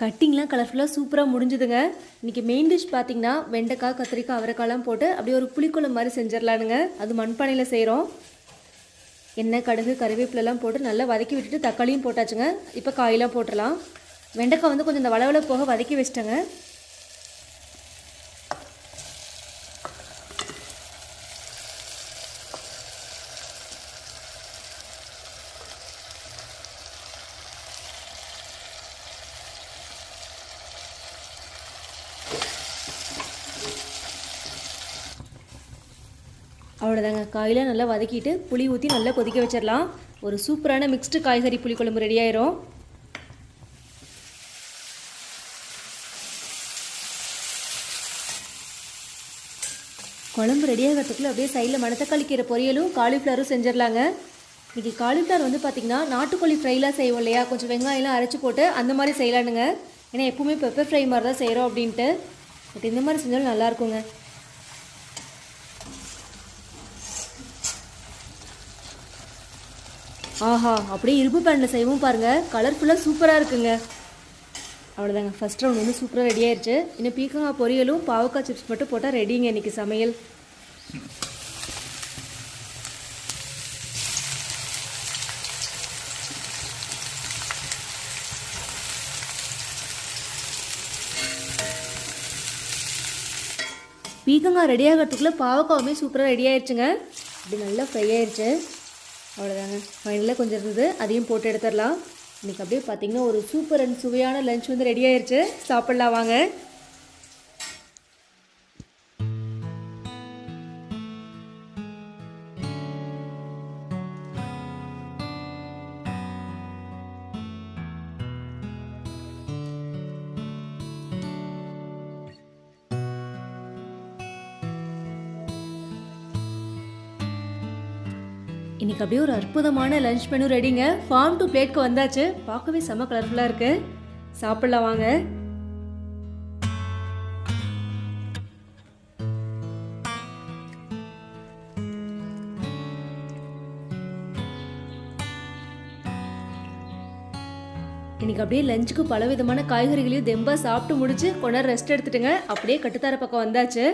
கட்டிங்லாம் கலர்ஃபுல்லாக சூப்பராக முடிஞ்சுதுங்க. இன்றைக்கி மெயின் டிஷ் பார்த்திங்கன்னா வெண்டைக்காய், கத்திரிக்காய், அவரைக்காய்லாம் போட்டு அப்படியே ஒரு புளிக்குழம்பு மாதிரி செஞ்சிடலானுங்க. அது மண்பானையில் செய்கிறோம். எண்ணெய், கடுகு, கறிவேப்பிலெல்லாம் போட்டு நல்லா வதக்கி விட்டுட்டு தக்காளியும் போட்டாச்சுங்க. இப்போ காயெல்லாம் போட்டுடலாம். வெண்டைக்காய் வந்து கொஞ்சம் இந்த வளவள போக வதக்கி வச்சிட்டேங்க. அவ்வளோதாங்க. காயெல்லாம் நல்லா வதக்கிட்டு புளி ஊற்றி நல்லா கொதிக்க வச்சிடலாம். ஒரு சூப்பரான மிக்ஸ்டு காய்கறி புளிக்குழம்பு ரெடி ஆயிரும். குழம்பு ரெடி ஆகிறதுக்குள்ளே அப்படியே சைடில் மணத்தக்காளி கீரை பொரியலும் காலிஃப்ளவரும் செஞ்சிடலாங்க. இன்றைக்கி காலிஃப்ளவர் வந்து பார்த்திங்கன்னா நாட்டுக்கோழி ஃப்ரைலாம் செய்வோம் இல்லையா, கொஞ்சம் வெங்காயம்லாம் அரைச்சி போட்டு அந்த மாதிரி செய்யலானுங்க. ஏன்னா எப்பவுமே பெப்பர் ஃப்ரை மாதிரி தான் செய்கிறோம் அப்படின்ட்டு. பட் இந்த மாதிரி செஞ்சாலும் நல்லாயிருக்குங்க. ஆஹா, அப்படியே இரும்பு பேனில் செய்வோம் பாருங்கள், கலர்ஃபுல்லாக சூப்பராக இருக்குங்க. அவ்வளோதாங்க, ஃபஸ்ட் ரவுண்ட் வந்து சூப்பராக ரெடி ஆயிடுச்சு. இன்னும் பீக்கங்காய் பொரியலும் பாவக்காய் சிப்ஸ் மட்டும் போட்டால் ரெடிங்க இன்றைக்கி சமையல். பீக்கங்காய் ரெடி ஆகிறதுக்குள்ளே பாவக்காவுமே சூப்பராக ரெடி ஆயிடுச்சுங்க. அப்படி நல்லா ஃப்ரை ஆயிடுச்சு. அவ்வளோதாங்க, ஃபைனலாக கொஞ்சம் இருந்தது, அதையும் போட்டு எடுத்துடலாம். இன்றைக்கி அப்படியே பார்த்திங்கன்னா ஒரு சூப்பர் அண்ட் சுவையான லஞ்ச் வந்து ரெடி ஆயிடுச்சு. சாப்பிட்லாம் வாங்க. இன்றைக்கி அப்படியே ஒரு அற்புதமான லஞ்ச் மெனு ரெடிங்க. ஃபார்ம் டு பிளேட்க்கு வந்தாச்சு. பார்க்கவே செம்ம கலர்ஃபுல்லாக இருக்குது. சாப்பிட்லாம் வாங்க. இன்றைக்கி அப்படியே லஞ்சுக்கு பலவிதமான காய்கறிகளையும் தெம்பாக சாப்பிட்டு முடிச்சு கொஞ்ச நேரம் ரெஸ்ட் எடுத்துட்டுங்க. அப்படியே கட்டுத்தர பக்கம் வந்தாச்சு.